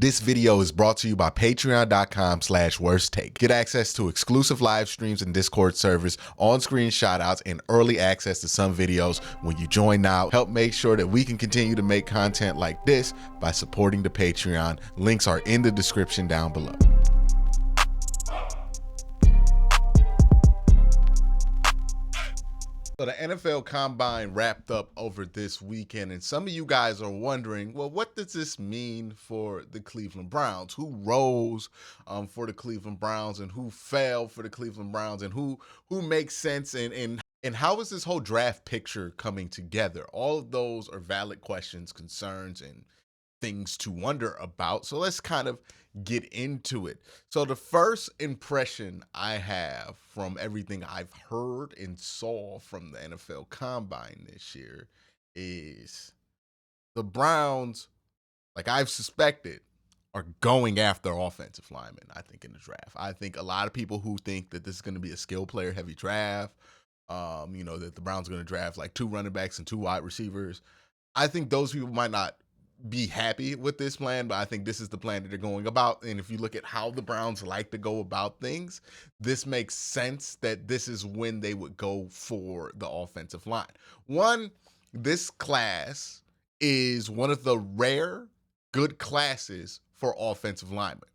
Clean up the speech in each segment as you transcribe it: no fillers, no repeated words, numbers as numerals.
This video is brought to you by patreon.com/worsttake. Get access to exclusive live streams and Discord servers, on-screen shoutouts, and early access to some videos when you join now. Help make sure that we can continue to make content like this by supporting the Patreon. Links are in the description down below. So the NFL Combine wrapped up over this weekend, and some of you guys are wondering, well, what does this mean for the Cleveland Browns? Who rose for the Cleveland Browns, and who fell for the Cleveland Browns, and who makes sense, and how is this whole draft picture coming together? All of those are valid questions, concerns, and things to wonder about. So let's kind of get into it. So the first impression I have from everything I've heard and saw from the NFL Combine this year is the Browns, like I've suspected, are going after offensive linemen, I think, in the draft. I think a lot of people who think that this is going to be a skill player heavy draft, that the Browns are going to draft like 2 running backs and 2 wide receivers. I think those people might not be happy with this plan, but I think this is the plan that they're going about. And if you look at how the Browns like to go about things, this makes sense that this is when they would go for the offensive line. One, this class is one of the rare good classes for offensive linemen.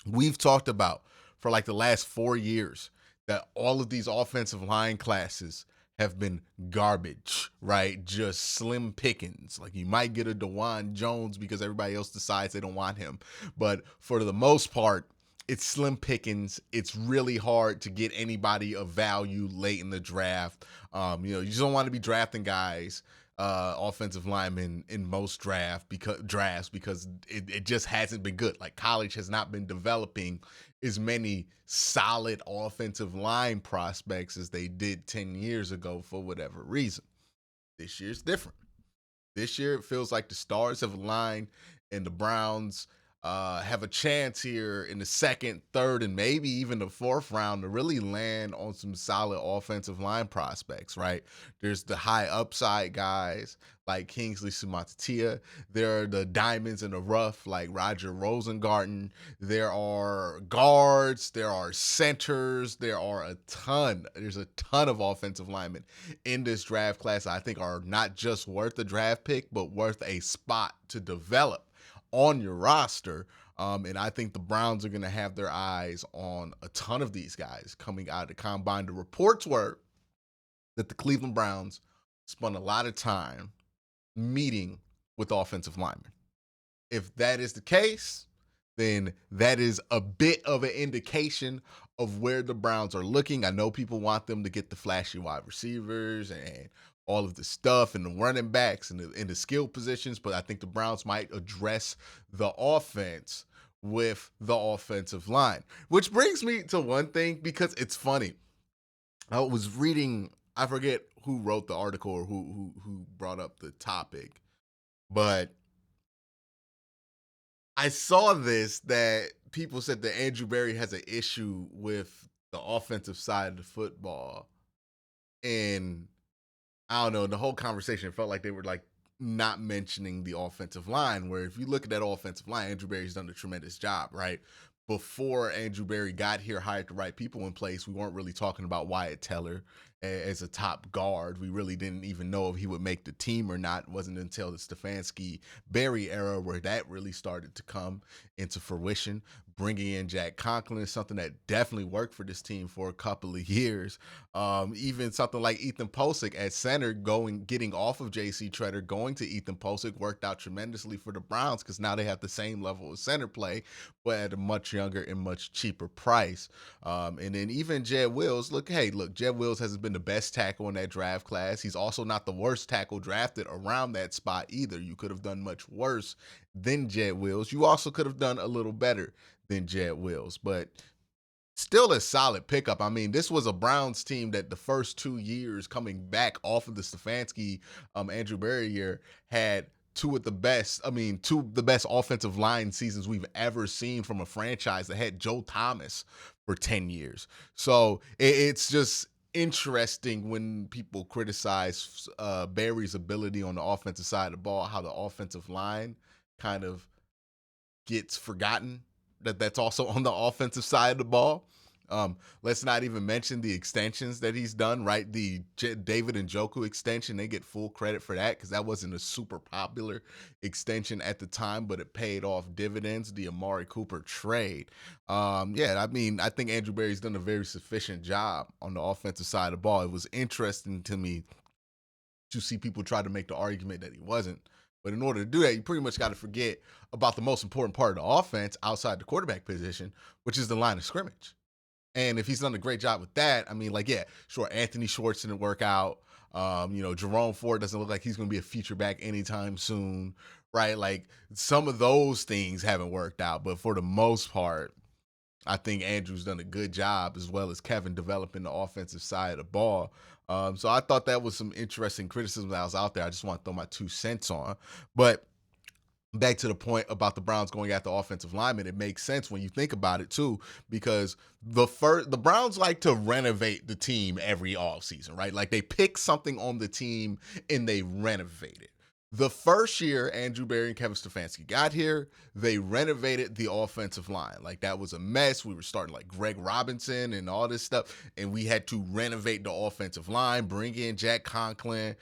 We've talked about for like the last 4 years that all of these offensive line classes have been garbage, right? Just slim pickings. Like you might get a DeJuan Jones because everybody else decides they don't want him. But for the most part, it's slim pickings. It's really hard to get anybody of value late in the draft. You just don't want to be drafting guys, offensive linemen in most drafts because it just hasn't been good. Like college has not been developing as many solid offensive line prospects as they did 10 years ago for whatever reason. This year's different. This year it feels like the stars have aligned and the Browns have a chance here in the second, third, and maybe even the 4th round to really land on some solid offensive line prospects, right? There's the high upside guys like Kingsley Suamataia. There are the diamonds in the rough like Roger Rosengarten. There are guards. There are centers. There's a ton of offensive linemen in this draft class I think are not just worth a draft pick, but worth a spot to develop on your roster. And I think the Browns are going to have their eyes on a ton of these guys coming out of the Combine. The reports were that the Cleveland Browns spent a lot of time meeting with offensive linemen. If that is the case, then that is a bit of an indication of where the Browns are looking. I know people want them to get the flashy wide receivers and all of the stuff and the running backs and the skill positions, but I think the Browns might address the offense with the offensive line, which brings me to one thing, because it's funny. I was reading, I forget who wrote the article or who brought up the topic, but I saw this, that people said that Andrew Berry has an issue with the offensive side of the football. And I don't know, the whole conversation felt like they were like not mentioning the offensive line, where if you look at that offensive line, Andrew Berry's done a tremendous job, right? Before Andrew Berry got here, hired the right people in place, we weren't really talking about Wyatt Teller as a top guard. We really didn't even know if he would make the team or not. It wasn't until the Stefanski Berry era where that really started to come into fruition. Bringing in Jack Conklin is something that definitely worked for this team for a couple of years. Even something like Ethan Pocic at center, getting off of J.C. Tretter, going to Ethan Pocic, worked out tremendously for the Browns because now they have the same level of center play, but at a much younger and much cheaper price. And then even Jed Wills, Jed Wills hasn't been the best tackle in that draft class. He's also not the worst tackle drafted around that spot either. You could have done much worse than Jed Wills. You also could have done a little better than Jed Wills, but still a solid pickup. I mean, this was a Browns team that the first 2 years coming back off of the Stefanski, Andrew Berry year had two of the best offensive line seasons we've ever seen from a franchise that had Joe Thomas for 10 years. So it's just interesting when people criticize Berry's ability on the offensive side of the ball, how the offensive line kind of gets forgotten that that's also on the offensive side of the ball. Let's not even mention the extensions that he's done, right? The David Njoku extension, they get full credit for that because that wasn't a super popular extension at the time, but it paid off dividends. The Amari Cooper trade. Yeah, I mean, I think Andrew Berry's done a very sufficient job on the offensive side of the ball. It was interesting to me to see people try to make the argument that he wasn't. But in order to do that, you pretty much got to forget about the most important part of the offense outside the quarterback position, which is the line of scrimmage. And if he's done a great job with that, I mean, like, yeah, sure, Anthony Schwartz didn't work out. Jerome Ford doesn't look like he's going to be a feature back anytime soon, right? Like, some of those things haven't worked out. But for the most part, I think Andrew's done a good job, as well as Kevin, developing the offensive side of the ball. So I thought that was some interesting criticism that was out there. I just want to throw my 2 cents on. But back to the point about the Browns going after offensive linemen, it makes sense when you think about it too, because the Browns like to renovate the team every offseason, right? Like, they pick something on the team and they renovate it. The first year Andrew Berry and Kevin Stefanski got here, they renovated the offensive line. Like, that was a mess. We were starting like Greg Robinson and all this stuff, and we had to renovate the offensive line, bring in Jack Conklin,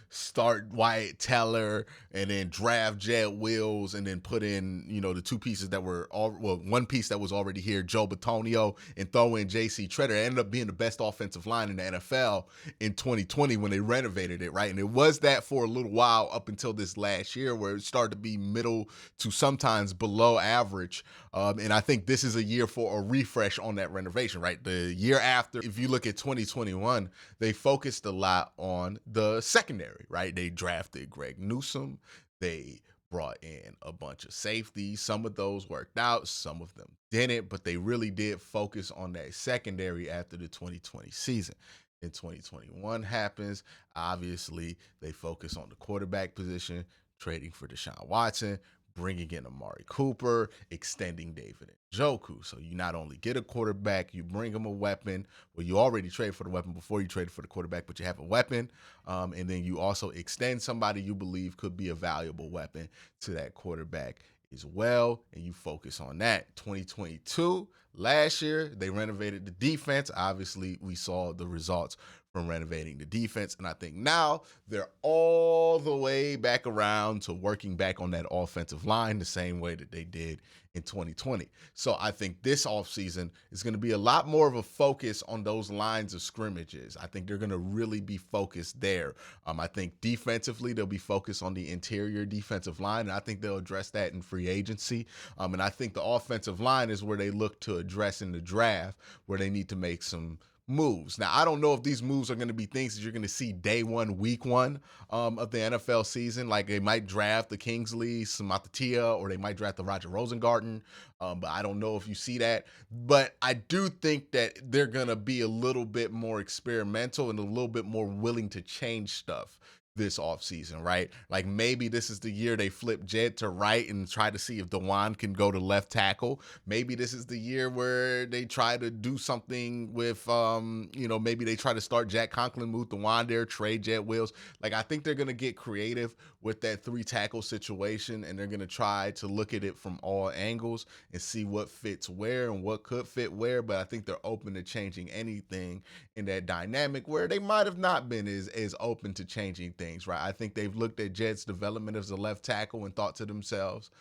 start Wyatt Teller, and then draft Jed Wills, and then put in, the two pieces that were one piece that was already here, Joe Batonio, and throw in J.C. Tretter. It ended up being the best offensive line in the NFL in 2020 when they renovated it, right? And it was that for a little while up until this last year, where it started to be middle to sometimes below average. And I think this is a year for a refresh on that renovation, right? The year after, if you look at 2021, they focused a lot on the secondary, right? They drafted Greg Newsome. They brought in a bunch of safeties. Some of those worked out, some of them didn't, but they really did focus on that secondary after the 2020 season. In 2021 happens, obviously they focus on the quarterback position, trading for Deshaun Watson, bringing in Amari Cooper, extending David Njoku. So you not only get a quarterback, you bring him a weapon. Well, you already traded for the weapon before you traded for the quarterback, but you have a weapon. And then you also extend somebody you believe could be a valuable weapon to that quarterback as well, and you focus on that. 2022, last year, they renovated the defense. Obviously, we saw the results from renovating the defense, and I think now they're all the way back around to working back on that offensive line the same way that they did in 2020. So I think this offseason is going to be a lot more of a focus on those lines of scrimmages. I think they're going to really be focused there. I think defensively, they'll be focused on the interior defensive line, and I think they'll address that in free agency. And I think the offensive line is where they look to address in the draft, where they need to make some moves. Now, I don't know if these moves are going to be things that you're going to see day one, week one of the NFL season. Like, they might draft the Kingsley Samathia, or they might draft the Roger Rosengarten. But I don't know if you see that. But I do think that they're going to be a little bit more experimental and a little bit more willing to change stuff this offseason, right? Like, maybe this is the year they flip Jed to right and try to see if Dewan can go to left tackle. Maybe this is the year where they try to do something with, maybe they try to start Jack Conklin, move Dewan there, trade Jed Wills. Like, I think they're going to get creative with that 3-tackle situation, and they're going to try to look at it from all angles and see what fits where and what could fit where. But I think they're open to changing anything in that dynamic where they might have not been as open to changing things, right? I think they've looked at Jed's development as a left tackle and thought to themselves,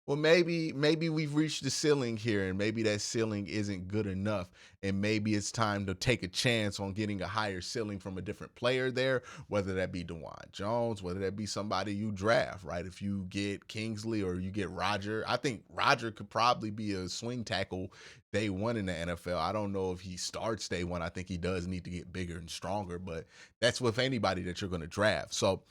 well, maybe we've reached the ceiling here, and maybe that ceiling isn't good enough, and maybe it's time to take a chance on getting a higher ceiling from a different player there, whether that be DeJuan Jones, whether that be somebody you draft, right? If you get Kingsley or you get Roger, I think Roger could probably be a swing tackle day one in the NFL. I don't know if he starts day one. I think he does need to get bigger and stronger, but that's with anybody that you're going to draft. So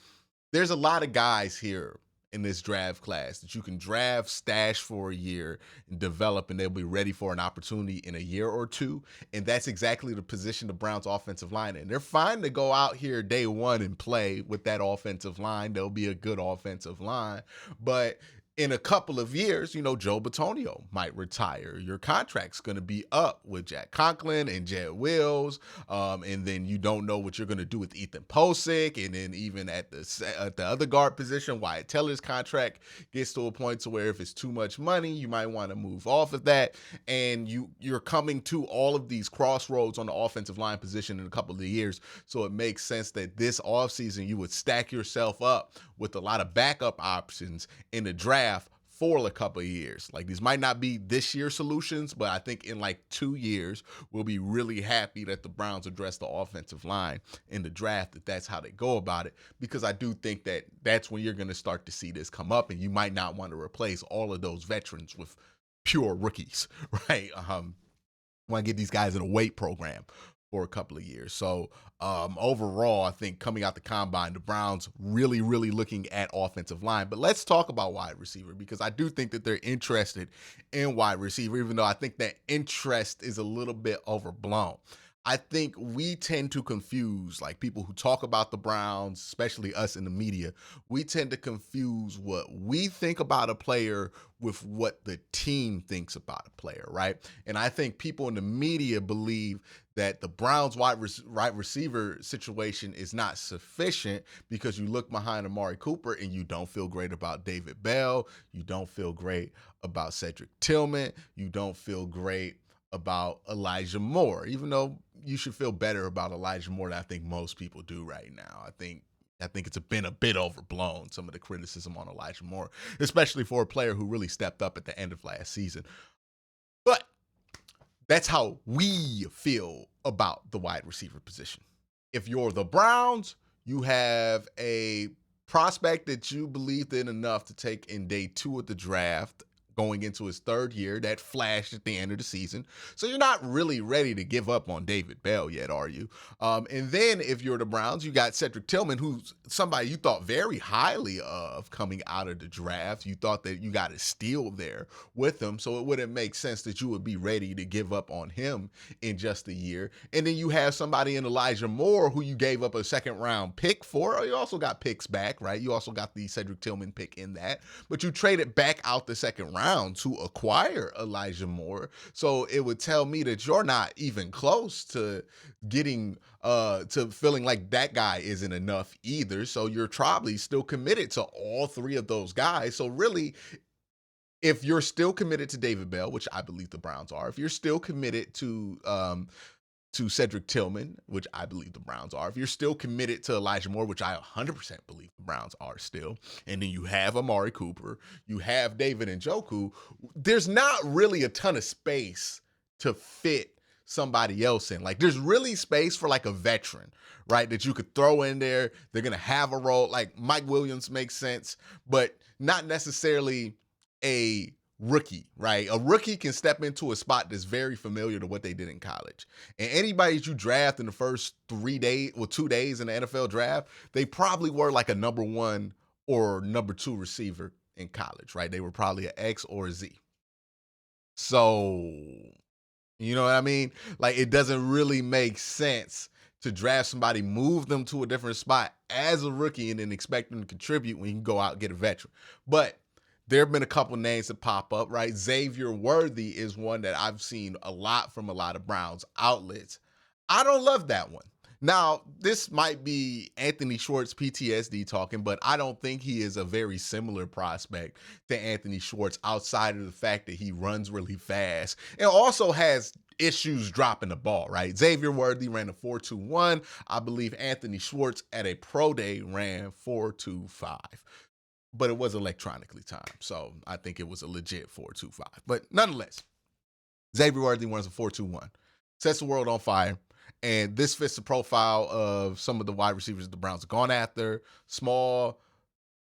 there's a lot of guys here in this draft class that you can draft, stash for a year, and develop, and they'll be ready for an opportunity in a year or two. And that's exactly the position the Browns offensive line in. They're fine to go out here day one and play with that offensive line. They'll be a good offensive line, but in a couple of years, Joe Batonio might retire. Your contract's going to be up with Jack Conklin and Jed Wills. And then you don't know what you're going to do with Ethan Posick. And then even at the other guard position, Wyatt Teller's contract gets to a point to where if it's too much money, you might want to move off of that. And you're coming to all of these crossroads on the offensive line position in a couple of years. So it makes sense that this offseason you would stack yourself up with a lot of backup options in the draft for a couple of years. Like, these might not be this year's solutions, but I think in like 2 years, we'll be really happy that the Browns address the offensive line in the draft, if that's how they go about it, because I do think that that's when you're going to start to see this come up, and you might not want to replace all of those veterans with pure rookies, right? Want to get these guys in a weight program for a couple of years. So overall, I think coming out the combine, the Browns really, really looking at offensive line. But let's talk about wide receiver, because I do think that they're interested in wide receiver, even though I think that interest is a little bit overblown. I think we tend to confuse, like, people who talk about the Browns, especially us in the media, we tend to confuse what we think about a player with what the team thinks about a player, right? And I think people in the media believe that the Browns wide receiver situation is not sufficient because you look behind Amari Cooper and you don't feel great about David Bell, you don't feel great about Cedric Tillman, you don't feel great about Elijah Moore, even though you should feel better about Elijah Moore than I think most people do right now. I think it's been a bit overblown, some of the criticism on Elijah Moore, especially for a player who really stepped up at the end of last season. But that's how we feel about the wide receiver position. If you're the Browns, you have a prospect that you believed in enough to take in day 2 of the draft, going into his 3rd year, that flashed at the end of the season. So you're not really ready to give up on David Bell yet, are you? And then if you're the Browns, you got Cedric Tillman, who's somebody you thought very highly of coming out of the draft. You thought that you got a steal there with him, so it wouldn't make sense that you would be ready to give up on him in just a year. And then you have somebody in Elijah Moore who you gave up a 2nd-round pick for. You also got picks back, right? You also got the Cedric Tillman pick in that, but you traded back out the 2nd round to acquire Elijah Moore. So it would tell me that you're not even close to getting to feeling like that guy isn't enough either. So you're probably still committed to all 3 of those guys. So really, if you're still committed to David Bell, which I believe the Browns are, if you're still committed to Cedric Tillman, which I believe the Browns are, if you're still committed to Elijah Moore, which I 100% believe the Browns are still, and then you have Amari Cooper, you have David Njoku, there's not really a ton of space to fit somebody else in. Like, there's really space for like a veteran, right, that you could throw in there. They're going to have a role. Like, Mike Williams makes sense, but not necessarily a rookie, right? A rookie can step into a spot that's very familiar to what they did in college. And anybody that you draft in the first 2 days in the NFL draft, they probably were like a number 1 or number 2 receiver in college, right? They were probably an X or a Z. So, you know what I mean? Like, it doesn't really make sense to draft somebody, move them to a different spot as a rookie, and then expect them to contribute when you can go out and get a veteran. But there have been a couple names that pop up, right? Xavier Worthy is one that I've seen a lot from a lot of Browns outlets. I don't love that one. Now, this might be Anthony Schwartz PTSD talking, but I don't think he is a very similar prospect to Anthony Schwartz outside of the fact that he runs really fast and also has issues dropping the ball, right? Xavier Worthy ran a 4.21. I believe Anthony Schwartz at a pro day ran 4.25. But it was electronically timed, so I think it was a legit 4.25. But nonetheless, Xavier Worthy runs a 4.21. Sets the world on fire. And this fits the profile of some of the wide receivers the Browns have gone after. Small,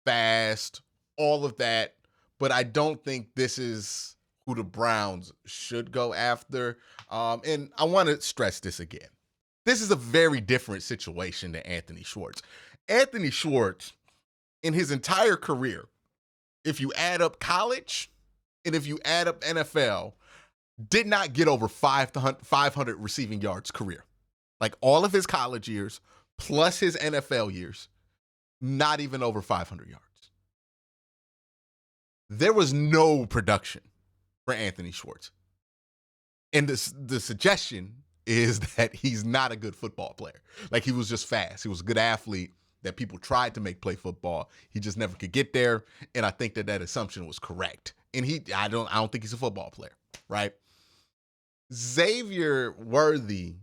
fast, all of that. But I don't think this is who the Browns should go after. And I want to stress this again. This is a very different situation than Anthony Schwartz. Anthony Schwartz, in his entire career, if you add up college and if you add up NFL, did not get over 500 receiving yards career. Like, all of his college years plus his NFL years, not even over 500 yards. there was no production for Anthony Schwartz. And the suggestion is that he's not a good football player. Like, he was just fast. He was a good athlete that people tried to make play football. He just never could get there. And I think that assumption was correct. And I don't think he's a football player, right? Xavier Worthy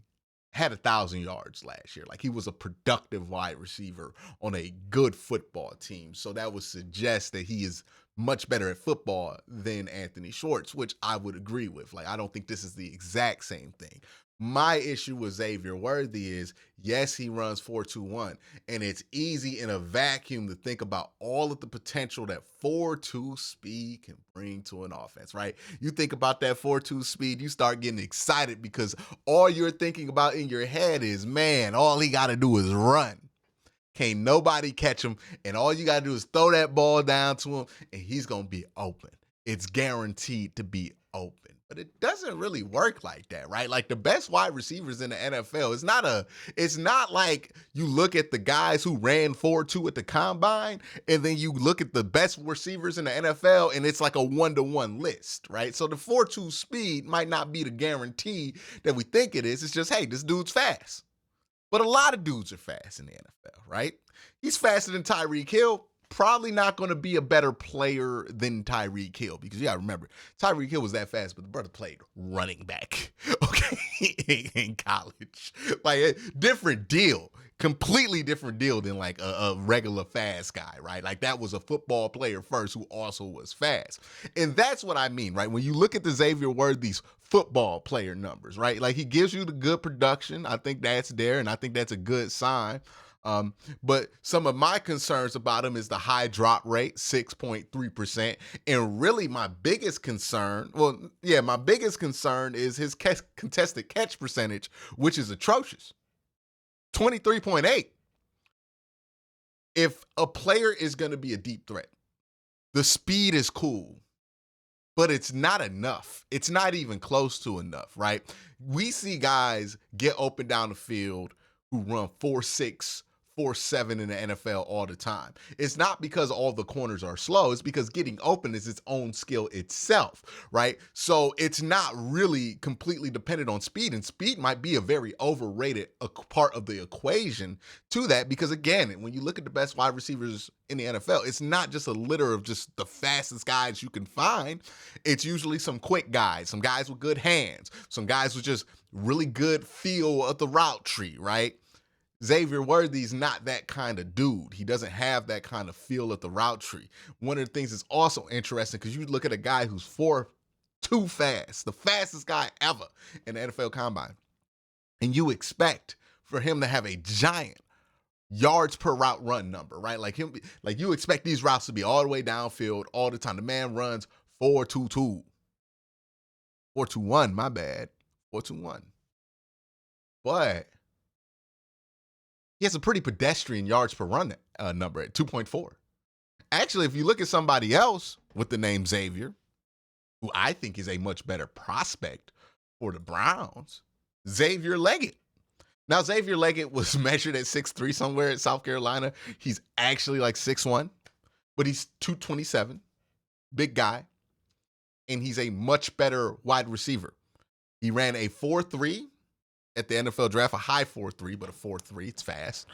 had 1,000 yards last year. Like, he was a productive wide receiver on a good football team. So that would suggest that he is much better at football than Anthony Schwartz, which I would agree with. Like, I don't think this is the exact same thing. My issue with Xavier Worthy is, yes, he runs 4.21, and it's easy in a vacuum to think about all of the potential that 4.2 speed can bring to an offense, right? You think about that 4.2 speed, you start getting excited because all you're thinking about in your head is, man, all he got to do is run. Can't nobody catch him, and all you got to do is throw that ball down to him, and he's going to be open. It's guaranteed to be open. But it doesn't really work like that, right? Like, the best wide receivers in the NFL, it's not like you look at the guys who ran 4.2 at the combine, and then you look at the best receivers in the NFL, and it's like a 1-to-1 list, right? So the 4.2 speed might not be the guarantee that we think it is. It's just, hey, this dude's fast. But a lot of dudes are fast in the NFL, right? He's faster than Tyreek Hill. Probably not going to be a better player than Tyreek Hill, because you got to remember, Tyreek Hill was that fast, but the brother played running back, okay, in college. Like, a different deal, completely different deal than like a regular fast guy, right? Like, that was a football player first who also was fast. And that's what I mean, right? When you look at the Xavier Worthy's football player numbers, right? Like, he gives you the good production. I think that's there, and I think that's a good sign. But some of my concerns about him is the high drop rate, 6.3%. And really my biggest concern is his contested catch percentage, which is atrocious. 23.8. If a player is going to be a deep threat, the speed is cool, but it's not enough. It's not even close to enough, right? We see guys get open down the field who run 4.6, 4.7 in the NFL all the time. It's not because all the corners are slow. It's because getting open is its own skill itself, right? So it's not really completely dependent on speed, and speed might be a very overrated part of the equation to that, because again, when you look at the best wide receivers in the NFL, it's not just a litter of just the fastest guys you can find. It's usually some quick guys, some guys with good hands, some guys with just really good feel of the route tree, right? Xavier Worthy's not that kind of dude. He doesn't have that kind of feel at the route tree. One of the things that's also interesting, because you look at a guy who's 4.2 fast, the fastest guy ever in the NFL Combine, and you expect for him to have a giant yards per route run number, right? Like you expect these routes to be all the way downfield all the time. The man runs 4.22. 4.21, my bad. 4.21. But he has a pretty pedestrian yards per run number at 2.4. Actually, if you look at somebody else with the name Xavier, who I think is a much better prospect for the Browns, Xavier Leggett. Now, Xavier Leggett was measured at 6'3" somewhere at South Carolina. He's actually like 6'1", but he's 227, big guy, and he's a much better wide receiver. He ran a 4.3 at the NFL draft, a high 4.3, but a 4.3. It's fast.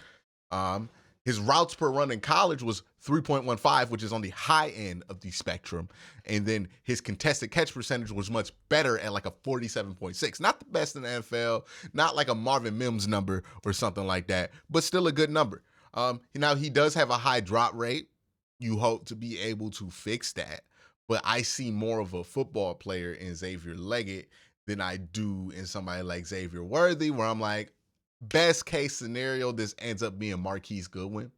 His routes per run in college was 3.15, which is on the high end of the spectrum. And then his contested catch percentage was much better at like a 47.6. Not the best in the NFL, not like a Marvin Mims number or something like that, but still a good number. Now, he does have a high drop rate. You hope to be able to fix that. But I see more of a football player in Xavier Leggett than I do in somebody like Xavier Worthy, where I'm like, best case scenario, this ends up being Marquise Goodwin,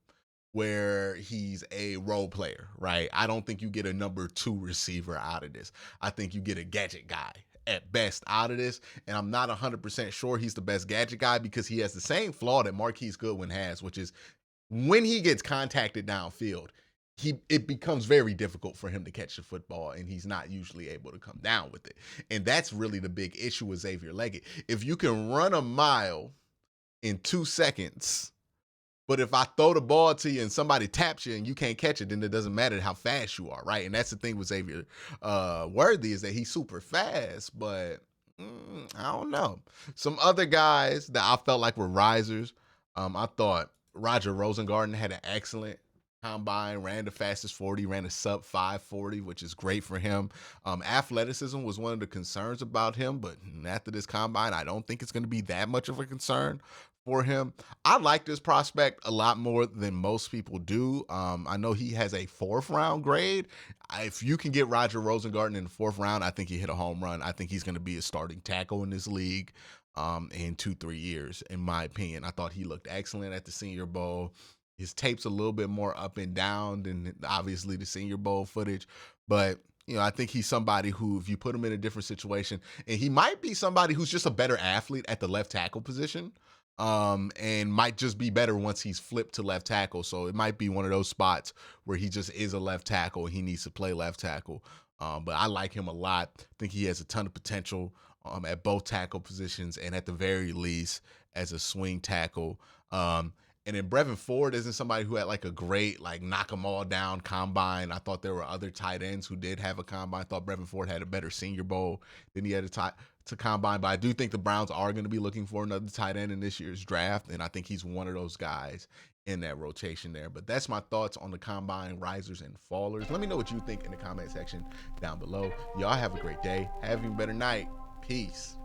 where he's a role player, right? I don't think you get a number 2 receiver out of this. I think you get a gadget guy at best out of this, and I'm not 100% sure he's the best gadget guy, because he has the same flaw that Marquise Goodwin has, which is when he gets contacted downfield, it becomes very difficult for him to catch the football, and he's not usually able to come down with it. And that's really the big issue with Xavier Leggett. If you can run a mile in 2 seconds, But if I throw the ball to you and somebody taps you and you can't catch it, then it doesn't matter how fast you are, right? And that's the thing with Xavier Worthy is that he's super fast, but I don't know. Some other guys that I felt like were risers, I thought Roger Rosengarten had an excellent combine, ran the fastest 40, ran a sub 540, which is great for him. Athleticism was one of the concerns about him, but after this combine, I don't think it's going to be that much of a concern for him. I like this prospect a lot more than most people do. I know he has a 4th-round grade. If you can get Roger Rosengarten in the 4th round, I think he hit a home run. I think he's going to be a starting tackle in this league in 2-3 years, in my opinion. I thought he looked excellent at the Senior Bowl. His tape's a little bit more up and down than obviously the Senior Bowl footage, but I think he's somebody who, if you put him in a different situation, and he might be somebody who's just a better athlete at the left tackle position, and might just be better once he's flipped to left tackle. So it might be one of those spots where he just is a left tackle and he needs to play left tackle. But I like him a lot. I think he has a ton of potential at both tackle positions, and at the very least as a swing tackle. And then Brevin Ford isn't somebody who had like a great, like, knock them all down combine. I thought there were other tight ends who did have a combine. I thought Brevin Ford had a better Senior Bowl than he had to combine. But I do think the Browns are going to be looking for another tight end in this year's draft. And I think he's one of those guys in that rotation there. But that's my thoughts on the combine risers and fallers. Let me know what you think in the comment section down below. Y'all have a great day. Have an even better night. Peace.